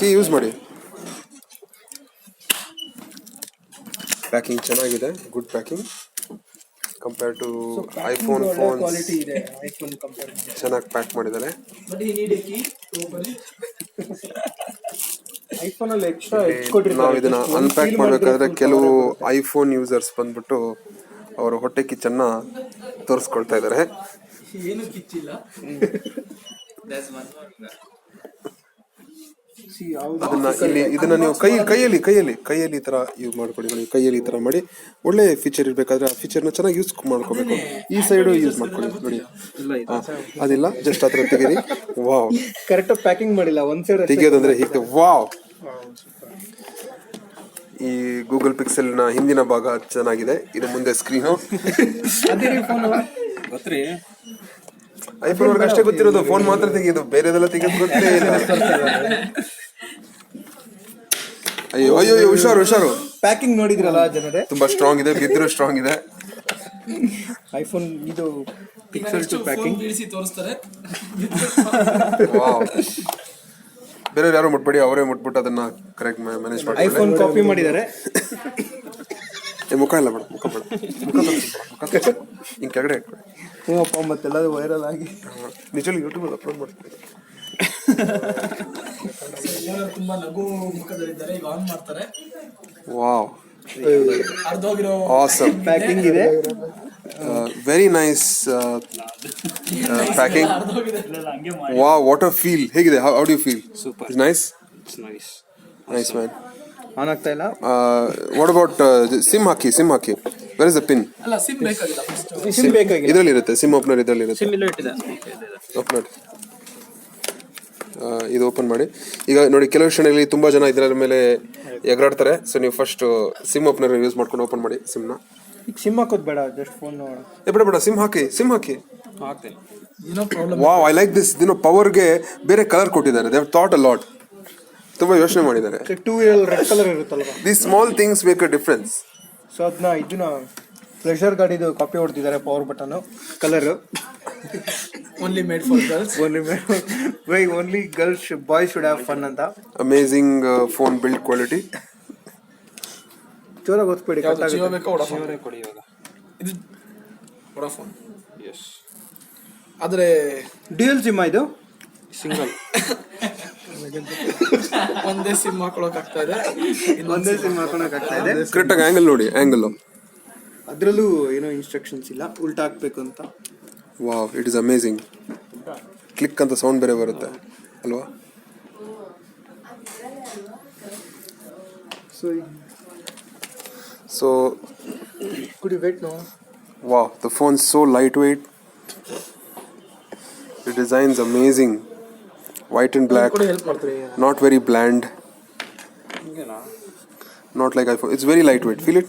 Key use ಮಾಡಿ. Packing ಚೆನ್ನಾಗಿದೆ, good packing compare to iPhone phones. ಚೆನ್ನಾಗಿ ಪ್ಯಾಕ್ ಮಾಡಿದ್ದಾರೆ. ನಾವು ಇದನ್ನ ಅನ್ಪ್ಯಾಕ್ ಮಾಡ್ಬೇಕಾದ್ರೆ ಕೆಲವು ಐಫೋನ್ ಯೂಸರ್ಸ್ ಬಂದ್ಬಿಟ್ಟು ಅವರ ಹೊಟ್ಟೆ ಕಿಚ್ಚನ್ನ ತೋರಿಸ್ಕೊಳ್ತಾ ಇದ್ದಾರೆ. ಇದನ್ನ ನೀವು ಕೈಯಲ್ಲಿ ಈ ತರ ಯೂಸ್ ಮಾಡ್ಕೊಳ್ಳಿ. ಕೈಯಲ್ಲಿ ಈ ತರ ಮಾಡಿ ಒಳ್ಳೆ ಫೀಚರ್ ಇರ್ಬೇಕಾದ್ರೆ ಆ ಫೀಚರ್ನ ಚೆನ್ನಾಗಿ ಯೂಸ್ ಮಾಡ್ಕೋಬೇಕು. ಈ ಸೈಡು ಯೂಸ್ ಮಾಡ್ಕೊಳ್ಳಿ ನೋಡಿ. ಅದಿಲ್ಲ, ಜಸ್ಟ್ ಹತ್ರ ತೆಗೀರಿ. ವಾವ್, ಕರೆಕ್ಟ್ ಪ್ಯಾಕಿಂಗ್ ಮಾಡಿಲ್ಲ, ಒಂದ್ ಸೈಡ್ ತೆಗಿಯೋದಂದ್ರೆ ಹೀಗೆ. ವಾವ್, ಈ ಗೂಗಲ್ ಪಿಕ್ಸೆಲ್ ನ ಹಿಂದಿನ ಭಾಗ ಚೆನ್ನಾಗಿದೆ, ಇದು ಮುಂದೆ ಸ್ಕ್ರೀನು. ಐಫೋನ್ ಅವ್ರಿಗೆ ಅಷ್ಟೇ ಗೊತ್ತಿರೋದು ಫೋನ್ ಮಾತ್ರ ತೆಗೆಯೋದು, ಬೇರೆದೆಲ್ಲ ತೆಗೆಯೋದು ಗೊತ್ತೇ ಇಲ್ಲ. ಅಯ್ಯೋ ಅಯ್ಯೋ, ಹುಷಾರು. ಪ್ಯಾಕಿಂಗ್ ನೋಡಿದ್ರಲ್ಲ ಜನರೇ, ತುಂಬಾ ಸ್ಟ್ರಾಂಗ್ ಇದೆ, ಬಿದ್ರು ಸ್ಟ್ರಾಂಗ್ ಇದೆ. ಐಫೋನ್ ಇದು ಪಿಕ್ಸೆಲ್ 2 ಪ್ಯಾಕಿಂಗ್ ತೋರಿಸ್ತಾರೆ. ಬೇರೆ ಯಾರು ಮುಟ್ಬೇಡಿ, ಅವರೇ ಮುಟ್ಬಿಟ್ಟು ಅದನ್ನ ಕರೆಕ್ಟ್ ಮ್ಯಾನೇಜ್ ಮಾಡಿ. ಐಫೋನ್ ಕಾಪಿ ಮಾಡಿದ್ದಾರೆ. ಮುಖ ಇಲ್ಲ ಬೇಡ, ಮುಖ ಹಿಂಗೆ ಕೆಳಗಡೆ ಹ್ಞೂಪ್ಪ, ಮತ್ತೆಲ್ಲದು ವೈರಲ್ ಆಗಿ ನಿಜವಾಗಿ ಯೂಟ್ಯೂಬಲ್ಲಿ ಅಪ್ಲೋಡ್ ಮಾಡ್ತಾರೆ. ತುಂಬಾ ನಗು ಮುಖದಲ್ಲಿದ್ದಾರೆ, ಈಗ ಆನ್ ಮಾಡ್ತಾರೆ. ವಾವ್, ಆಸಮ್ ಪ್ಯಾಕಿಂಗ್ ಇದೆ. Very nice packing. Wow, what a feel. ಹೇಗಿದೆ? How do you feel? Super, nice man. On ಆಗ್ತಾ ಇಲ್ಲ. ವಾಟ್ ಅಬೌಟ್ ಸಿಮ್ ಹಾಕಿ. Where is the pin? ಅಲ್ಲ, ಸಿಮ್ ಬೇಕಾಗಿಲ್ಲ. ಸಿಮ್ ಬೇಕಾಗಿಲ್ಲ. ಇದರಲ್ಲಿ ಇರುತ್ತೆ, ಸಿಮ್ ಓಪನರ್ ಇದರಲ್ಲಿ ಇರುತ್ತೆ. ಓಪನ್ ಇದು ಓಪನ್ ಮಾಡಿ. ಈಗ ನೋಡಿ, ಕೆಲವು ಕ್ಷಣದಲ್ಲಿ ತುಂಬಾ ಜನ ಇದರ ಮೇಲೆ ಎಗರಾಡ್ತಾರೆ. ಸೊ ನೀವು ಫಸ್ಟ್ ಸಿಮ್ ಓಪನರ್ ಯೂಸ್ ಮಾಡ್ಕೊಂಡು ಓಪನ್ ಮಾಡಿ ಸಿಮ್ನ. ಈಗ ಸಿಮ್ ಹಾಕೋದು ಬೇಡ, ಜಸ್ಟ್ ಫೋನ್ ಬೇಡ, ಸಿಮ್ ಹಾಕಿ. ಹಾಕ್ತೇನೆ, ಏನೋ problem. Wow, I like this. ದಿನ ಪವರ್ಗೆ ಬೇರೆ ಕಲರ್ ಕೊಟ್ಟಿದ್ದಾರೆ. They have thought a lot. ತುಂಬಾ ಯೋಚನೆ ಮಾಡಿದ್ದಾರೆ. 2 ವೀಲ್ ರೆಡ್ ಕಲರ್ ಇರುತ್ತಲ್ವಾ, these small things make a difference. So ಇದನ್ನ ಪ್ಲೆಷರ್ ಗಾಡಿದು ಕಾಪಿ ಹೊಡ್ತಿದ್ದಾರೆ, power button colour. Only made for girls. Only girls, boys should have fun ಅಂತ. Amazing phone build quality. ಜೋರಾಗಿ ಓದ್ಬೇಡಿ, ಜಿಯೋ ಬೇಕಾ ವೊಡಾಫೋನ್ ಕೊಡಿ. ಇವಾಗ ಇದು ವೊಡಾಫೋನ್. ಎಸ್, ಆದರೆ ಡ್ಯೂಯಲ್ ಸಿಮ್ ಇದು, ಸಿಂಗಲ್. ಒಂದೇ ಸಿಮ್ ಹಾಕೊಳಕ್ ಆಗ್ತಾ ಇದೆ. ಕರೆಕ್ಟಾಗಿ ಆಂಗಲ್ ನೋಡಿ, ಅದ್ರಲ್ಲೂ ಏನೋ ಇನ್ಸ್ಟ್ರಕ್ಷನ್ಸ್ ಇಲ್ಲ, ಉಲ್ಟಾ ಹಾಕ್ಬೇಕು ಅಂತ. Wow, it is amazing. Click ಅಂತ ಸೌಂಡ್ ಬೇರೆ ಬರುತ್ತೆ ಅಲ್ವಾ? So could you wait no? Wow, the phone is so lightweight. The design is amazing. White and black, not very bland, not like iPhone. It's very lightweight. Feel it?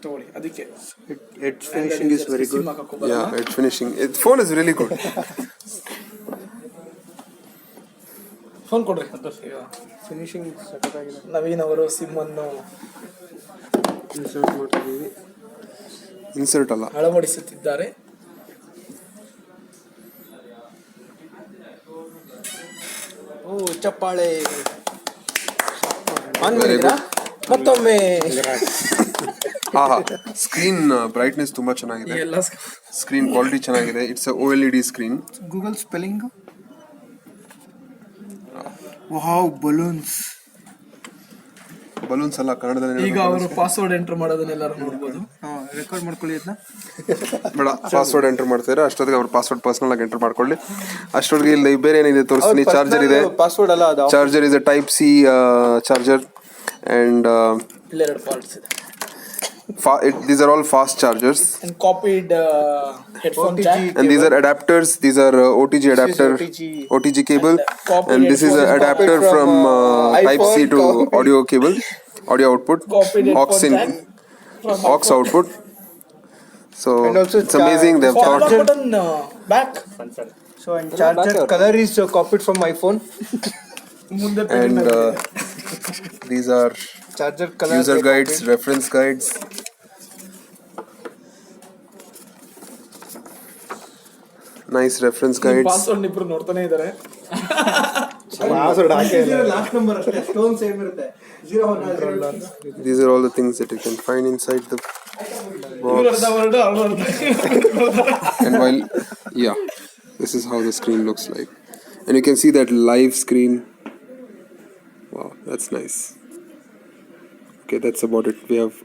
ತಗೊಳ್ಳಿ, ಅದಕ್ಕೆ Edge finishing is very good. Yeah, edge finishing. Phone is really good. Phone ಕೊಡ್ರಿ. Finishing ಸಖತ್ತಾಗಿದೆ. ನವೀನ್ ಅವರು sim ಅನ್ನು insert ಮಾಡ್ತಿದ್ದೀವಿ. Insert ಅಲ್ಲ, ಅಳವಡಿಸುತ್ತಿದ್ದಾರೆ. ಓ, ಚಪ್ಪಾಳೆ. On ಮಾಡಿದ್ರಾ ಮತ್ತೊಮ್ಮೆ? ಸ್ಕ್ರೀನ್ ಬ್ರೈಟ್ನೆಸ್ ತುಂಬಾ ಚೆನ್ನಾಗಿದೆ, ಎಲ್ಲ ಸ್ಕ್ರೀನ್ ಕ್ವಾಲಿಟಿ ಚೆನ್ನಾಗಿದೆ. It's OLED screen. Google spelling. Wow, balloons ಅಲ್ಲ, ಕನ್ನಡದಲ್ಲಿ. ಈಗ ಅವರು ಪಾಸ್ವರ್ಡ್ ಎಂಟರ್ ಮಾಡೋದನ್ನೆಲ್ಲರೂ ನೋಡ್ಬೋದು. ರೆಕಾರ್ಡ್ ಮಾಡ್ಕೊಳ್ಳಿ ಅದನ್ನ. ಬೇಡ, ಪಾಸ್ವರ್ಡ್ ಎಂಟರ್ ಮಾಡ್ತಾರೆ. ಅಷ್ಟೊತ್ತಿಗೆ ಅವ್ರ ಪಾಸ್ವರ್ಡ್ ಪರ್ಸನಲ್ ಆಗಿ ಎಂಟರ್ ಮಾಡ್ಕೊಳ್ಳಿ. ಅಷ್ಟೊತ್ತಿಗೆ ಇಲ್ಲಿ ಬೇರೆ ಏನಿದೆ ತೋರಿಸ್ತೀನಿ. ಚಾರ್ಜರ್ ಇದೆ. ಪಾಸ್ವರ್ಡ್ ಅಲ್ಲ ಅದು. Charger is type C charger and ಇಲ್ಲೆರಡು ಪಾರ್ಟ್ಸ್ ಇದೆ. These are all fast chargers and copied headphone OTG jack. and these are adapters. These are OTG adapter, OTG cable, and this is an adapter from type C to audio cable, audio output, aux in, aux output. So it's amazing. They've thought. Button back. So and charger color is copied from my phone. And these are charger color, user guides, reference guides. Nice reference guides. Password ಇಬ್ರು ನೋಡ್ತಾನೆ ಇದಾರೆ. Last number ಅಷ್ಟೇ stone same ಇರುತ್ತೆ 01. These are all the things that you can find inside the ಇವ್ರು box. ಅರ್ಧ word And while, yeah, this is how the screen looks like. And you can see that live screen. Wow, that's nice. Okay, that's about it. We have